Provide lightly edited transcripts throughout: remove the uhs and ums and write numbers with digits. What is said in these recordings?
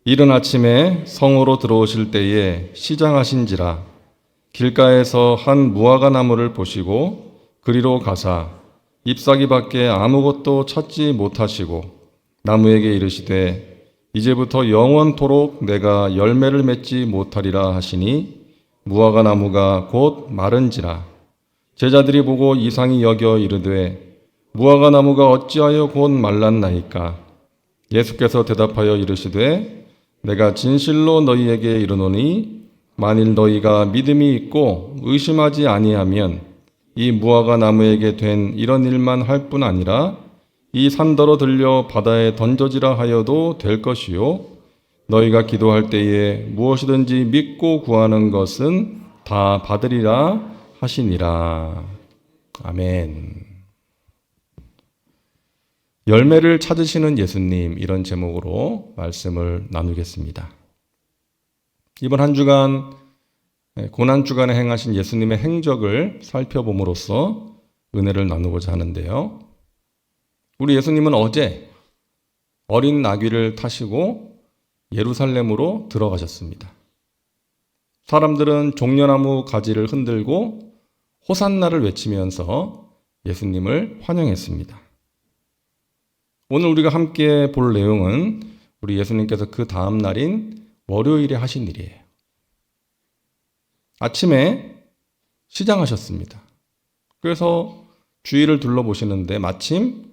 이른 아침에 성으로 들어오실 때에 시장하신지라 길가에서 한 무화과 나무를 보시고 그리로 가사 잎사귀 밖에 아무것도 찾지 못하시고 나무에게 이르시되 이제부터 영원토록 내가 열매를 맺지 못하리라 하시니 무화과 나무가 곧 마른지라. 제자들이 보고 이상히 여겨 이르되 무화과 나무가 어찌하여 곧 말랐나이까. 예수께서 대답하여 이르시되 내가 진실로 너희에게 이르노니 만일 너희가 믿음이 있고 의심하지 아니하면 이 무화과 나무에게 된 이런 일만 할 뿐 아니라 이 산더러 들려 바다에 던져지라 하여도 될 것이요 너희가 기도할 때에 무엇이든지 믿고 구하는 것은 다 받으리라 하시니라. 아멘. 열매를 찾으시는 예수님, 이런 제목으로 말씀을 나누겠습니다. 이번 한 주간 고난주간에 행하신 예수님의 행적을 살펴봄으로써 은혜를 나누고자 하는데요. 우리 예수님은 어제 어린 나귀를 타시고 예루살렘으로 들어가셨습니다. 사람들은 종려나무 가지를 흔들고 호산나를 외치면서 예수님을 환영했습니다. 오늘 우리가 함께 볼 내용은 우리 예수님께서 그 다음 날인 월요일에 하신 일이에요. 아침에 시장하셨습니다. 그래서 주위를 둘러보시는데 마침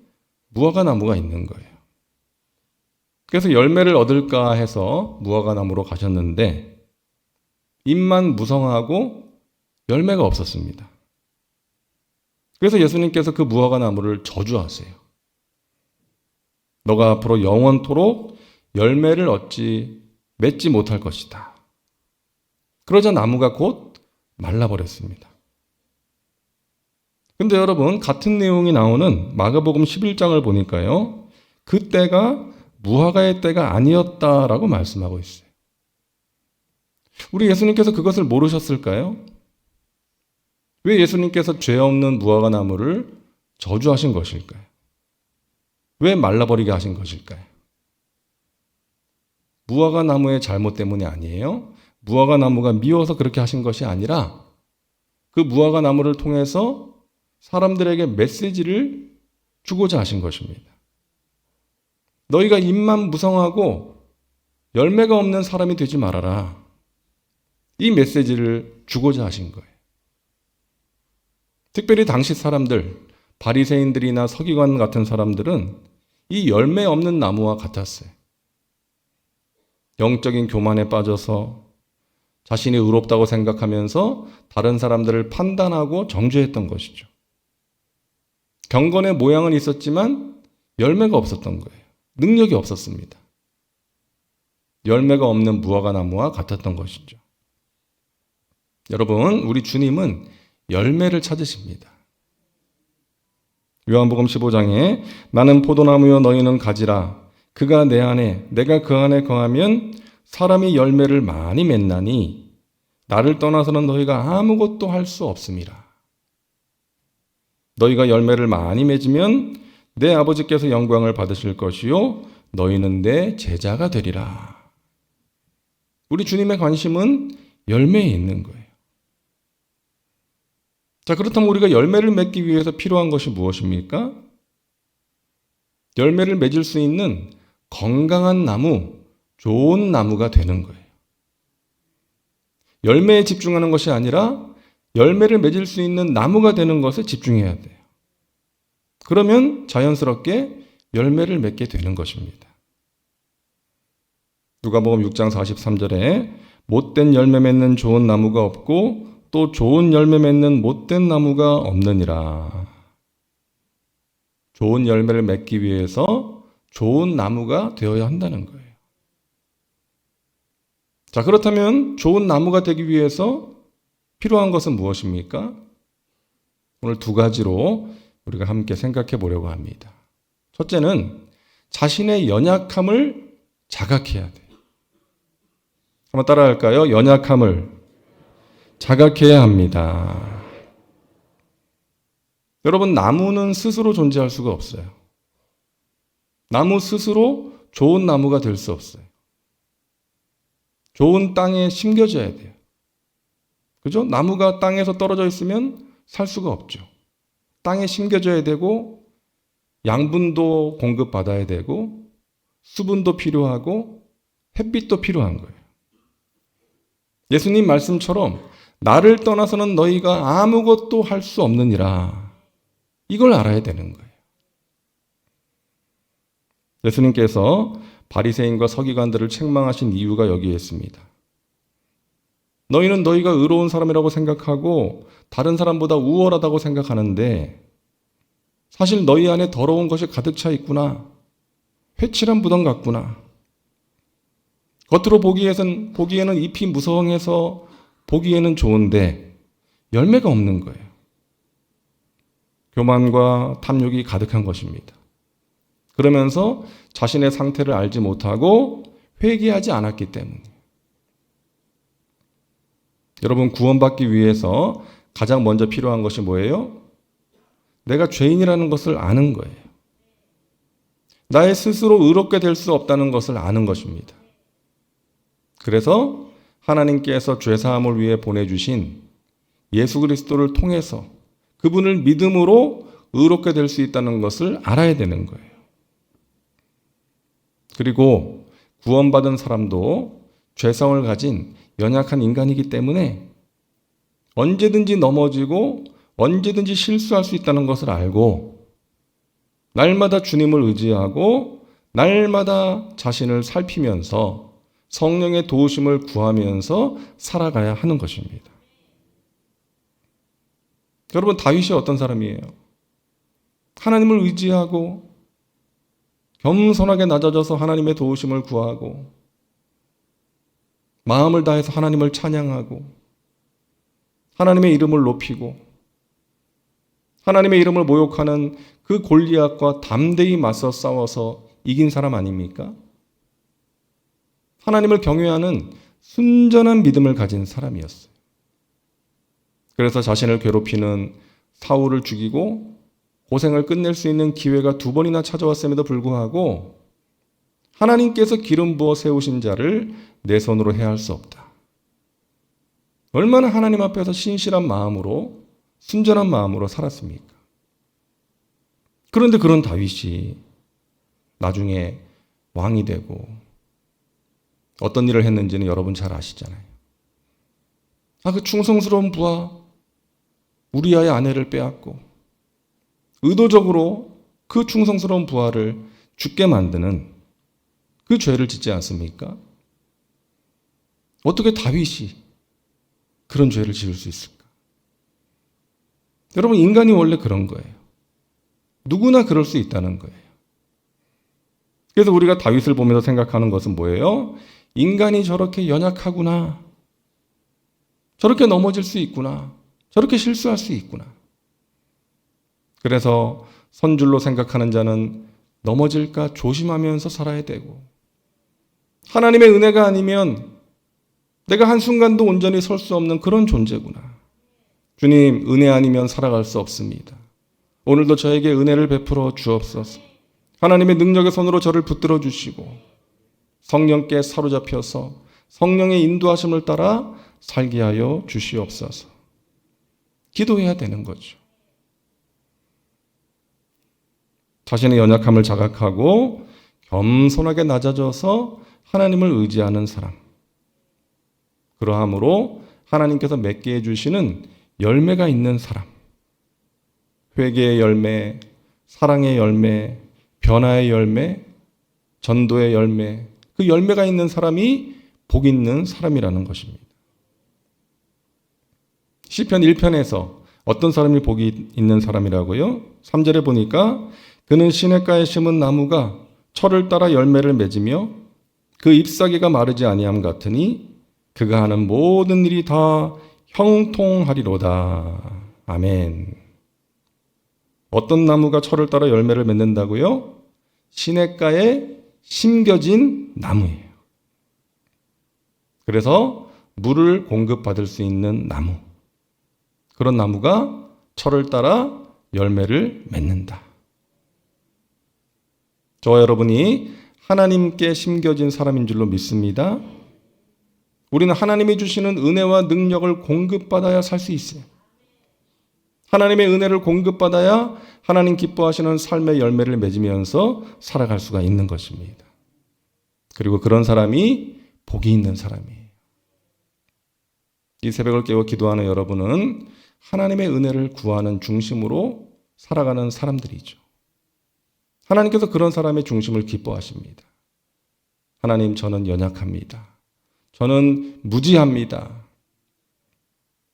무화과 나무가 있는 거예요. 그래서 열매를 얻을까 해서 무화과 나무로 가셨는데 잎만 무성하고 열매가 없었습니다. 그래서 예수님께서 그 무화과 나무를 저주하세요. 너가 앞으로 영원토록 열매를 맺지 못할 것이다. 그러자 나무가 곧 말라버렸습니다. 근데 여러분, 같은 내용이 나오는 마가복음 11장을 보니까요, 그 때가 무화과의 때가 아니었다라고 말씀하고 있어요. 우리 예수님께서 그것을 모르셨을까요? 왜 예수님께서 죄 없는 무화과 나무를 저주하신 것일까요? 왜 말라버리게 하신 것일까요? 무화과 나무의 잘못 때문이 아니에요. 무화과 나무가 미워서 그렇게 하신 것이 아니라 그 무화과 나무를 통해서 사람들에게 메시지를 주고자 하신 것입니다. 너희가 잎만 무성하고 열매가 없는 사람이 되지 말아라. 이 메시지를 주고자 하신 거예요. 특별히 당시 사람들, 바리새인들이나 서기관 같은 사람들은 이 열매 없는 나무와 같았어요. 영적인 교만에 빠져서 자신이 의롭다고 생각하면서 다른 사람들을 판단하고 정죄했던 것이죠. 경건의 모양은 있었지만 열매가 없었던 거예요. 능력이 없었습니다. 열매가 없는 무화과 나무와 같았던 것이죠. 여러분, 우리 주님은 열매를 찾으십니다. 요한복음 15장에 나는 포도나무요 너희는 가지라. 그가 내 안에 내가 그 안에 거하면 사람이 열매를 많이 맺나니 나를 떠나서는 너희가 아무것도 할 수 없음이라. 너희가 열매를 많이 맺으면 내 아버지께서 영광을 받으실 것이요 너희는 내 제자가 되리라. 우리 주님의 관심은 열매에 있는 거예요. 자, 그렇다면 우리가 열매를 맺기 위해서 필요한 것이 무엇입니까? 열매를 맺을 수 있는 건강한 나무, 좋은 나무가 되는 거예요. 열매에 집중하는 것이 아니라 열매를 맺을 수 있는 나무가 되는 것에 집중해야 돼요. 그러면 자연스럽게 열매를 맺게 되는 것입니다. 누가복음 6장 43절에 못된 열매 맺는 좋은 나무가 없고 또 좋은 열매 맺는 못된 나무가 없느니라. 좋은 열매를 맺기 위해서 좋은 나무가 되어야 한다는 거예요. 자, 그렇다면 좋은 나무가 되기 위해서 필요한 것은 무엇입니까? 오늘 두 가지로 우리가 함께 생각해 보려고 합니다. 첫째는 자신의 연약함을 자각해야 돼요. 한번 따라 할까요? 연약함을 자각해야 합니다. 여러분, 나무는 스스로 존재할 수가 없어요. 나무 스스로 좋은 나무가 될 수 없어요. 좋은 땅에 심겨져야 돼요. 그죠? 나무가 땅에서 떨어져 있으면 살 수가 없죠. 땅에 심겨져야 되고 양분도 공급받아야 되고 수분도 필요하고 햇빛도 필요한 거예요. 예수님 말씀처럼 나를 떠나서는 너희가 아무것도 할 수 없느니라. 이걸 알아야 되는 거예요. 예수님께서 바리새인과 서기관들을 책망하신 이유가 여기에 있습니다. 너희는 너희가 의로운 사람이라고 생각하고 다른 사람보다 우월하다고 생각하는데 사실 너희 안에 더러운 것이 가득 차 있구나. 회칠한 무덤 같구나. 겉으로 보기에는 잎이 무성해서 보기에는 좋은데 열매가 없는 거예요. 교만과 탐욕이 가득한 것입니다. 그러면서 자신의 상태를 알지 못하고 회개하지 않았기 때문에. 여러분, 구원받기 위해서 가장 먼저 필요한 것이 뭐예요? 내가 죄인이라는 것을 아는 거예요. 나의 스스로 의롭게 될 수 없다는 것을 아는 것입니다. 그래서 하나님께서 죄사함을 위해 보내주신 예수 그리스도를 통해서 그분을 믿음으로 의롭게 될 수 있다는 것을 알아야 되는 거예요. 그리고 구원받은 사람도 죄성을 가진 연약한 인간이기 때문에 언제든지 넘어지고 언제든지 실수할 수 있다는 것을 알고 날마다 주님을 의지하고 날마다 자신을 살피면서 성령의 도우심을 구하면서 살아가야 하는 것입니다. 여러분, 다윗이 어떤 사람이에요? 하나님을 의지하고 겸손하게 낮아져서 하나님의 도우심을 구하고 마음을 다해서 하나님을 찬양하고 하나님의 이름을 높이고 하나님의 이름을 모욕하는 그 골리앗과 담대히 맞서 싸워서 이긴 사람 아닙니까? 하나님을 경외하는 순전한 믿음을 가진 사람이었어요. 그래서 자신을 괴롭히는 사울을 죽이고 고생을 끝낼 수 있는 기회가 2번이나 찾아왔음에도 불구하고 하나님께서 기름 부어 세우신 자를 내 손으로 해할 수 없다. 얼마나 하나님 앞에서 신실한 마음으로 순전한 마음으로 살았습니까? 그런데 그런 다윗이 나중에 왕이 되고 어떤 일을 했는지는 여러분 잘 아시잖아요. 그 충성스러운 부하 우리아의 아내를 빼앗고 의도적으로 그 충성스러운 부하를 죽게 만드는 그 죄를 짓지 않습니까? 어떻게 다윗이 그런 죄를 지을 수 있을까? 여러분, 인간이 원래 그런 거예요. 누구나 그럴 수 있다는 거예요. 그래서 우리가 다윗을 보면서 생각하는 것은 뭐예요? 인간이 저렇게 연약하구나. 저렇게 넘어질 수 있구나. 저렇게 실수할 수 있구나. 그래서 선줄로 생각하는 자는 넘어질까 조심하면서 살아야 되고 하나님의 은혜가 아니면 내가 한순간도 온전히 설 수 없는 그런 존재구나. 주님, 은혜 아니면 살아갈 수 없습니다. 오늘도 저에게 은혜를 베풀어 주옵소서. 하나님의 능력의 손으로 저를 붙들어 주시고 성령께 사로잡혀서 성령의 인도하심을 따라 살게 하여 주시옵소서. 기도해야 되는 거죠. 자신의 연약함을 자각하고 겸손하게 낮아져서 하나님을 의지하는 사람. 그러함으로 하나님께서 맺게 해주시는 열매가 있는 사람. 회개의 열매, 사랑의 열매, 변화의 열매, 전도의 열매. 그 열매가 있는 사람이 복 있는 사람이라는 것입니다. 시편 1편에서 어떤 사람이 복이 있는 사람이라고요? 3절에 보니까 그는 시냇가에 심은 나무가 철을 따라 열매를 맺으며 그 잎사귀가 마르지 아니함 같으니 그가 하는 모든 일이 다 형통하리로다. 아멘. 어떤 나무가 철을 따라 열매를 맺는다고요? 시냇가에 심겨진 나무예요. 그래서 물을 공급받을 수 있는 나무. 그런 나무가 철을 따라 열매를 맺는다. 저와 여러분이 하나님께 심겨진 사람인 줄로 믿습니다. 우리는 하나님이 주시는 은혜와 능력을 공급받아야 살 수 있어요. 하나님의 은혜를 공급받아야 하나님 기뻐하시는 삶의 열매를 맺으면서 살아갈 수가 있는 것입니다. 그리고 그런 사람이 복이 있는 사람이에요. 이 새벽을 깨워 기도하는 여러분은 하나님의 은혜를 구하는 중심으로 살아가는 사람들이죠. 하나님께서 그런 사람의 중심을 기뻐하십니다. 하나님, 저는 연약합니다. 저는 무지합니다.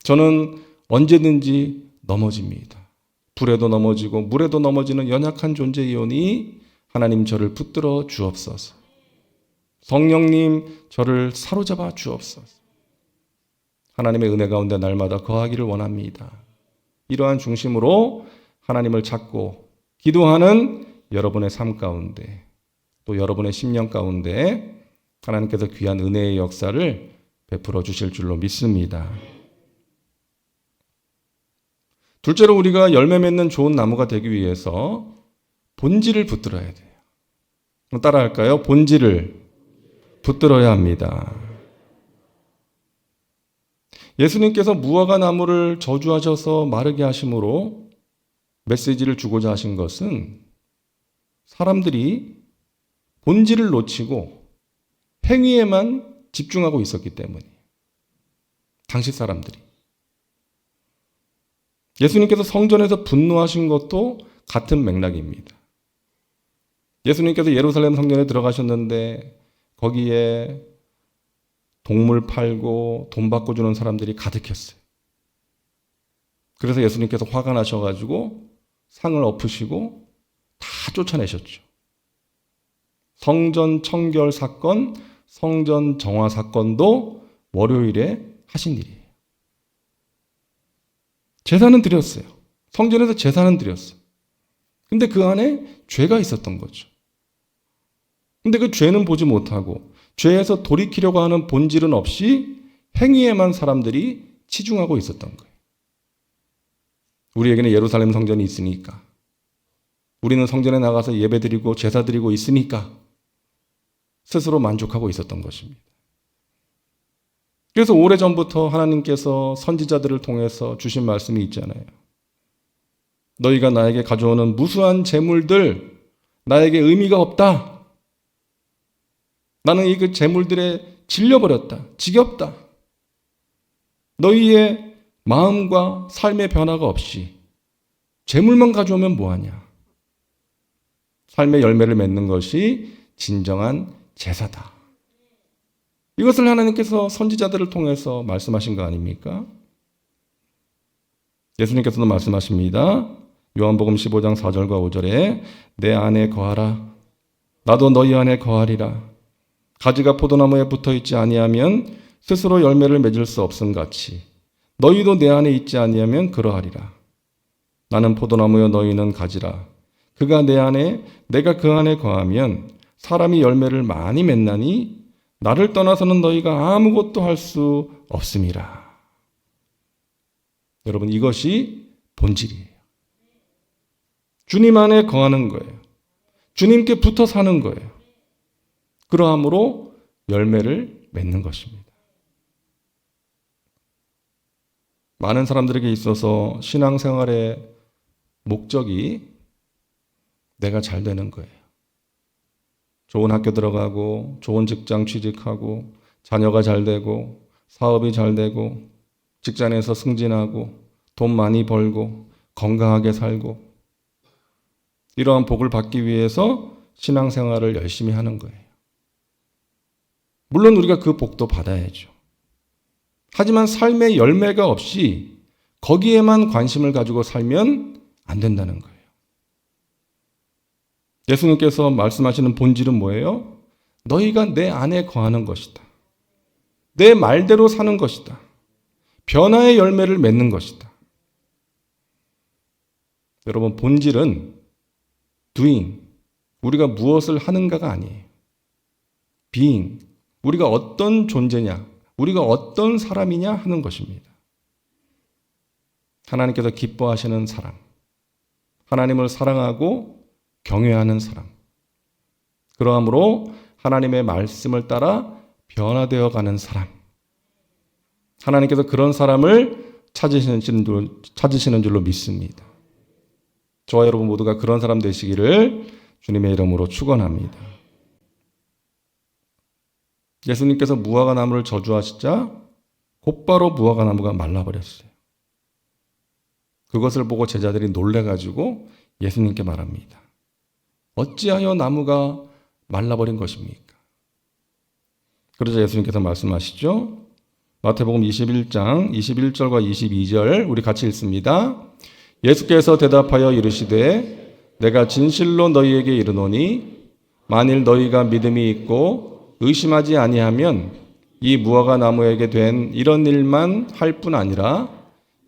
저는 언제든지 넘어집니다. 불에도 넘어지고 물에도 넘어지는 연약한 존재이오니 하나님, 저를 붙들어 주옵소서. 성령님, 저를 사로잡아 주옵소서. 하나님의 은혜 가운데 날마다 거하기를 원합니다. 이러한 중심으로 하나님을 찾고 기도하는 여러분의 삶 가운데, 또 여러분의 심령 가운데 하나님께서 귀한 은혜의 역사를 베풀어 주실 줄로 믿습니다. 둘째로, 우리가 열매 맺는 좋은 나무가 되기 위해서 본질을 붙들어야 돼요. 따라할까요? 본질을 붙들어야 합니다. 예수님께서 무화과 나무를 저주하셔서 마르게 하심으로 메시지를 주고자 하신 것은 사람들이 본질을 놓치고 행위에만 집중하고 있었기 때문이에요. 당시 사람들이. 예수님께서 성전에서 분노하신 것도 같은 맥락입니다. 예수님께서 예루살렘 성전에 들어가셨는데 거기에 동물 팔고 돈 받고 주는 사람들이 가득했어요. 그래서 예수님께서 화가 나셔가지고 상을 엎으시고 다 쫓아내셨죠. 성전 청결 사건, 성전 정화 사건도 월요일에 하신 일이에요. 제사는 드렸어요. 성전에서 제사는 드렸어요. 근데 그 안에 죄가 있었던 거죠. 근데 그 죄는 보지 못하고 죄에서 돌이키려고 하는 본질은 없이 행위에만 사람들이 치중하고 있었던 거예요. 우리에게는 예루살렘 성전이 있으니까, 우리는 성전에 나가서 예배드리고 제사드리고 있으니까 스스로 만족하고 있었던 것입니다. 그래서 오래전부터 하나님께서 선지자들을 통해서 주신 말씀이 있잖아요. 너희가 나에게 가져오는 무수한 재물들, 나에게 의미가 없다. 나는 이 그 재물들에 질려버렸다. 지겹다. 너희의 마음과 삶의 변화가 없이 재물만 가져오면 뭐하냐. 삶의 열매를 맺는 것이 진정한 제사다. 이것을 하나님께서 선지자들을 통해서 말씀하신 거 아닙니까? 예수님께서도 말씀하십니다. 요한복음 15장 4절과 5절에 내 안에 거하라. 나도 너희 안에 거하리라. 가지가 포도나무에 붙어있지 아니하면 스스로 열매를 맺을 수 없음 같이 너희도 내 안에 있지 아니하면 그러하리라. 나는 포도나무여 너희는 가지라. 그가 내 안에 내가 그 안에 거하면 사람이 열매를 많이 맺나니 나를 떠나서는 너희가 아무것도 할 수 없음이라. 여러분, 이것이 본질이에요. 주님 안에 거하는 거예요. 주님께 붙어 사는 거예요. 그러함으로 열매를 맺는 것입니다. 많은 사람들에게 있어서 신앙생활의 목적이 내가 잘 되는 거예요. 좋은 학교 들어가고 좋은 직장 취직하고 자녀가 잘 되고 사업이 잘 되고 직장에서 승진하고 돈 많이 벌고 건강하게 살고 이러한 복을 받기 위해서 신앙생활을 열심히 하는 거예요. 물론 우리가 그 복도 받아야죠. 하지만 삶의 열매가 없이 거기에만 관심을 가지고 살면 안 된다는 거예요. 예수님께서 말씀하시는 본질은 뭐예요? 너희가 내 안에 거하는 것이다. 내 말대로 사는 것이다. 변화의 열매를 맺는 것이다. 여러분, 본질은 doing, 우리가 무엇을 하는가가 아니에요. being, 우리가 어떤 존재냐, 우리가 어떤 사람이냐 하는 것입니다. 하나님께서 기뻐하시는 사람, 하나님을 사랑하고 경외하는 사람, 그러함으로 하나님의 말씀을 따라 변화되어 가는 사람, 하나님께서 그런 사람을 찾으시는 줄로 믿습니다. 저와 여러분 모두가 그런 사람 되시기를 주님의 이름으로 축원합니다. 예수님께서 무화과 나무를 저주하시자 곧바로 무화과 나무가 말라버렸어요. 그것을 보고 제자들이 놀래가지고 예수님께 말합니다. 어찌하여 나무가 말라버린 것입니까? 그러자 예수님께서 말씀하시죠. 마태복음 21장 21절과 22절 우리 같이 읽습니다. 예수께서 대답하여 이르시되 내가 진실로 너희에게 이르노니 만일 너희가 믿음이 있고 의심하지 아니하면 이 무화과 나무에게 된 이런 일만 할 뿐 아니라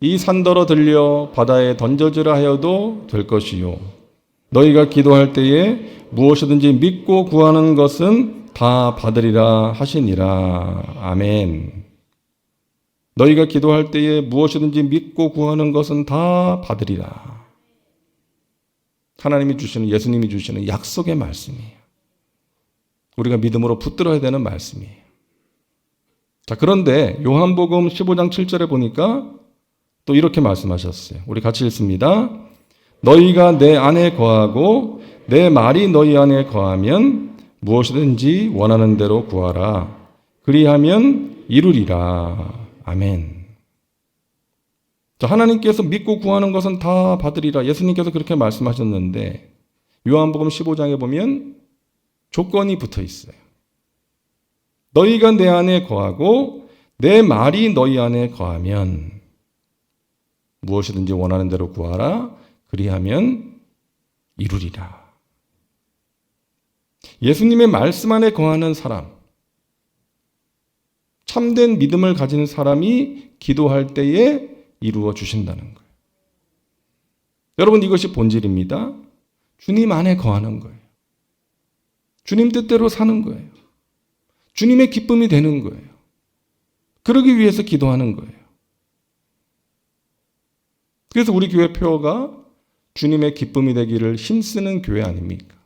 이 산더러 들려 바다에 던져지라 하여도 될 것이요 너희가 기도할 때에 무엇이든지 믿고 구하는 것은 다 받으리라 하시니라. 아멘. 너희가 기도할 때에 무엇이든지 믿고 구하는 것은 다 받으리라. 하나님이 주시는, 예수님이 주시는 약속의 말씀이에요. 우리가 믿음으로 붙들어야 되는 말씀이에요. 자, 그런데 요한복음 15장 7절에 보니까 또 이렇게 말씀하셨어요. 우리 같이 읽습니다. 너희가 내 안에 거하고 내 말이 너희 안에 거하면 무엇이든지 원하는 대로 구하라. 그리하면 이루리라. 아멘. 자, 하나님께서 믿고 구하는 것은 다 받으리라. 예수님께서 그렇게 말씀하셨는데 요한복음 15장에 보면 조건이 붙어 있어요. 너희가 내 안에 거하고 내 말이 너희 안에 거하면 무엇이든지 원하는 대로 구하라. 그리하면 이루리라. 예수님의 말씀 안에 거하는 사람, 참된 믿음을 가진 사람이 기도할 때에 이루어 주신다는 거예요. 여러분, 이것이 본질입니다. 주님 안에 거하는 거예요. 주님 뜻대로 사는 거예요. 주님의 기쁨이 되는 거예요. 그러기 위해서 기도하는 거예요. 그래서 우리 교회 표어가 주님의 기쁨이 되기를 힘쓰는 교회 아닙니까?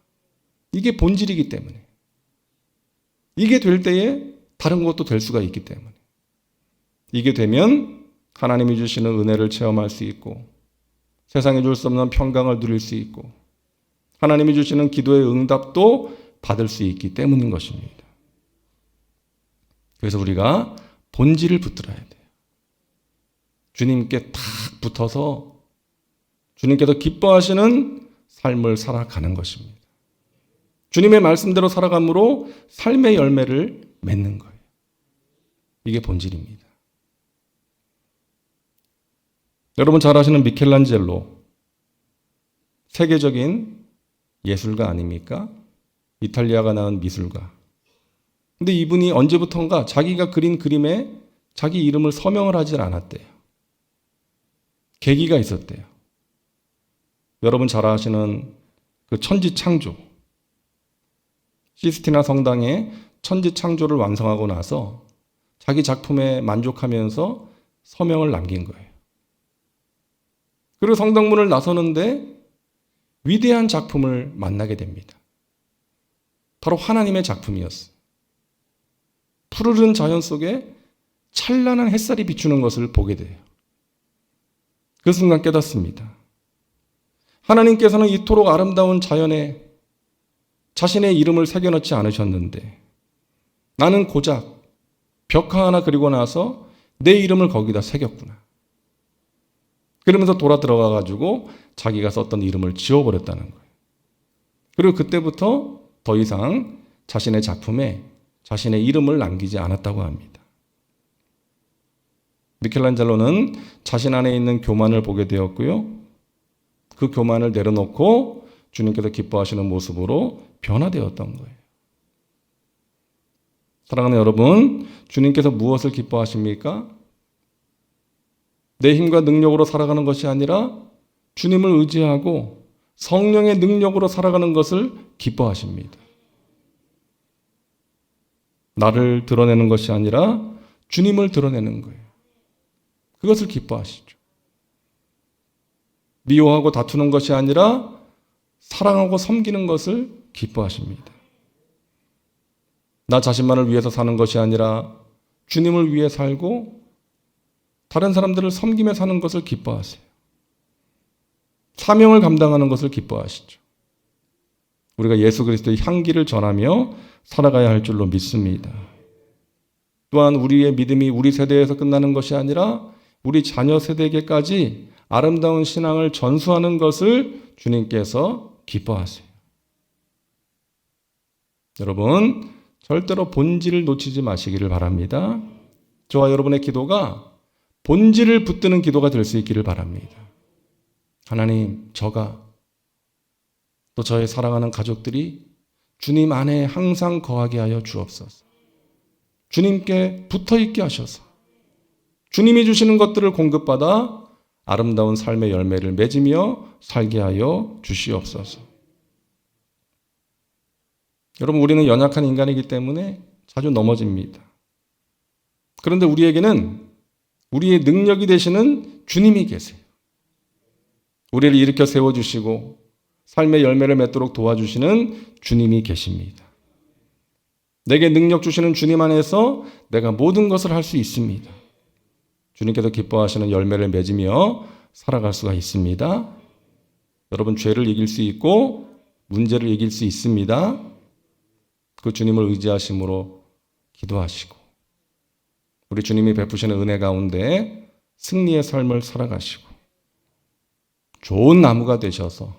이게 본질이기 때문에. 이게 될 때에 다른 것도 될 수가 있기 때문에. 이게 되면 하나님이 주시는 은혜를 체험할 수 있고 세상에 줄 수 없는 평강을 누릴 수 있고 하나님이 주시는 기도의 응답도 받을 수 있기 때문인 것입니다. 그래서 우리가 본질을 붙들어야 돼요. 주님께 탁 붙어서 주님께서 기뻐하시는 삶을 살아가는 것입니다. 주님의 말씀대로 살아감으로 삶의 열매를 맺는 거예요. 이게 본질입니다. 여러분 잘 아시는 미켈란젤로, 세계적인 예술가 아닙니까? 이탈리아가 낳은 미술가. 근데 이분이 언제부턴가 자기가 그린 그림에 자기 이름을 서명을 하질 않았대요. 계기가 있었대요. 여러분 잘 아시는 그 천지창조, 시스티나 성당의 천지창조를 완성하고 나서 자기 작품에 만족하면서 서명을 남긴 거예요. 그리고 성당문을 나서는데 위대한 작품을 만나게 됩니다. 바로 하나님의 작품이었어요. 푸르른 자연 속에 찬란한 햇살이 비추는 것을 보게 돼요. 그 순간 깨닫습니다. 하나님께서는 이토록 아름다운 자연에 자신의 이름을 새겨넣지 않으셨는데 나는 고작 벽화 하나 그리고 나서 내 이름을 거기다 새겼구나. 그러면서 돌아 들어가가지고 자기가 썼던 이름을 지워버렸다는 거예요. 그리고 그때부터 더 이상 자신의 작품에 자신의 이름을 남기지 않았다고 합니다. 미켈란젤로는 자신 안에 있는 교만을 보게 되었고요. 그 교만을 내려놓고 주님께서 기뻐하시는 모습으로 변화되었던 거예요. 사랑하는 여러분, 주님께서 무엇을 기뻐하십니까? 내 힘과 능력으로 살아가는 것이 아니라 주님을 의지하고 성령의 능력으로 살아가는 것을 기뻐하십니다. 나를 드러내는 것이 아니라 주님을 드러내는 거예요. 그것을 기뻐하시죠. 미워하고 다투는 것이 아니라 사랑하고 섬기는 것을 기뻐하십니다. 나 자신만을 위해서 사는 것이 아니라 주님을 위해 살고 다른 사람들을 섬기며 사는 것을 기뻐하세요. 사명을 감당하는 것을 기뻐하시죠. 우리가 예수 그리스도의 향기를 전하며 살아가야 할 줄로 믿습니다. 또한 우리의 믿음이 우리 세대에서 끝나는 것이 아니라 우리 자녀 세대에게까지 아름다운 신앙을 전수하는 것을 주님께서 기뻐하세요. 여러분, 절대로 본질을 놓치지 마시기를 바랍니다. 저와 여러분의 기도가 본질을 붙드는 기도가 될 수 있기를 바랍니다. 하나님, 저가 또 저의 사랑하는 가족들이 주님 안에 항상 거하게 하여 주옵소서. 주님께 붙어 있게 하셔서 주님이 주시는 것들을 공급받아 아름다운 삶의 열매를 맺으며 살게 하여 주시옵소서. 여러분, 우리는 연약한 인간이기 때문에 자주 넘어집니다. 그런데 우리에게는 우리의 능력이 되시는 주님이 계세요. 우리를 일으켜 세워주시고 삶의 열매를 맺도록 도와주시는 주님이 계십니다. 내게 능력 주시는 주님 안에서 내가 모든 것을 할 수 있습니다. 주님께서 기뻐하시는 열매를 맺으며 살아갈 수가 있습니다. 여러분, 죄를 이길 수 있고 문제를 이길 수 있습니다. 그 주님을 의지하심으로 기도하시고 우리 주님이 베푸시는 은혜 가운데 승리의 삶을 살아가시고 좋은 나무가 되셔서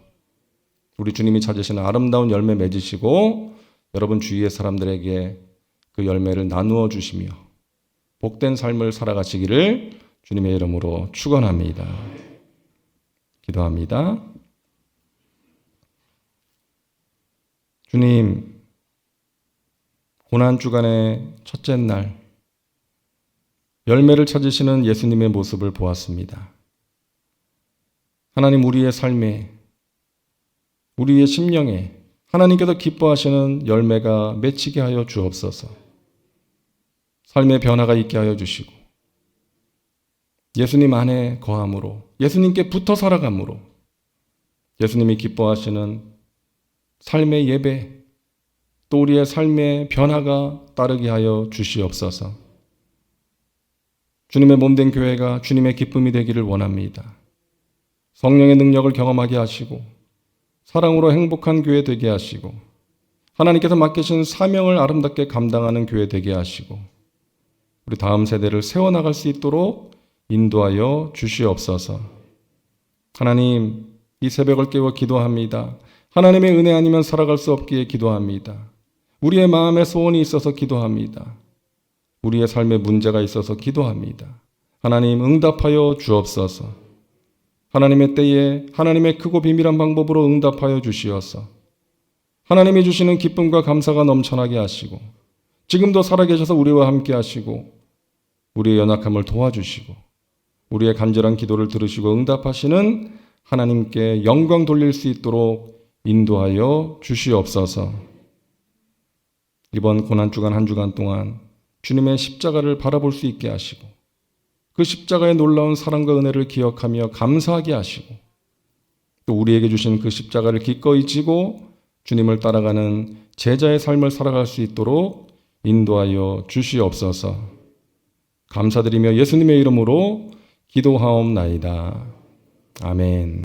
우리 주님이 찾으시는 아름다운 열매 맺으시고 여러분 주위의 사람들에게 그 열매를 나누어 주시며 복된 삶을 살아가시기를 주님의 이름으로 축원합니다. 기도합니다. 주님, 고난주간의 첫째 날 열매를 찾으시는 예수님의 모습을 보았습니다. 하나님, 우리의 삶에, 우리의 심령에 하나님께서 기뻐하시는 열매가 맺히게 하여 주옵소서. 삶의 변화가 있게 하여 주시고 예수님 안에 거함으로, 예수님께 붙어 살아감으로 예수님이 기뻐하시는 삶의 예배, 또 우리의 삶의 변화가 따르게 하여 주시옵소서. 주님의 몸된 교회가 주님의 기쁨이 되기를 원합니다. 성령의 능력을 경험하게 하시고 사랑으로 행복한 교회 되게 하시고 하나님께서 맡기신 사명을 아름답게 감당하는 교회 되게 하시고 우리 다음 세대를 세워나갈 수 있도록 인도하여 주시옵소서. 하나님, 이 새벽을 깨워 기도합니다. 하나님의 은혜 아니면 살아갈 수 없기에 기도합니다. 우리의 마음에 소원이 있어서 기도합니다. 우리의 삶에 문제가 있어서 기도합니다. 하나님, 응답하여 주옵소서. 하나님의 때에 하나님의 크고 비밀한 방법으로 응답하여 주시어서 하나님이 주시는 기쁨과 감사가 넘쳐나게 하시고 지금도 살아계셔서 우리와 함께 하시고 우리의 연약함을 도와주시고 우리의 간절한 기도를 들으시고 응답하시는 하나님께 영광 돌릴 수 있도록 인도하여 주시옵소서. 이번 고난주간 한 주간 동안 주님의 십자가를 바라볼 수 있게 하시고 그 십자가의 놀라운 사랑과 은혜를 기억하며 감사하게 하시고 또 우리에게 주신 그 십자가를 기꺼이 지고 주님을 따라가는 제자의 삶을 살아갈 수 있도록 인도하여 주시옵소서. 감사드리며 예수님의 이름으로 기도하옵나이다. 아멘.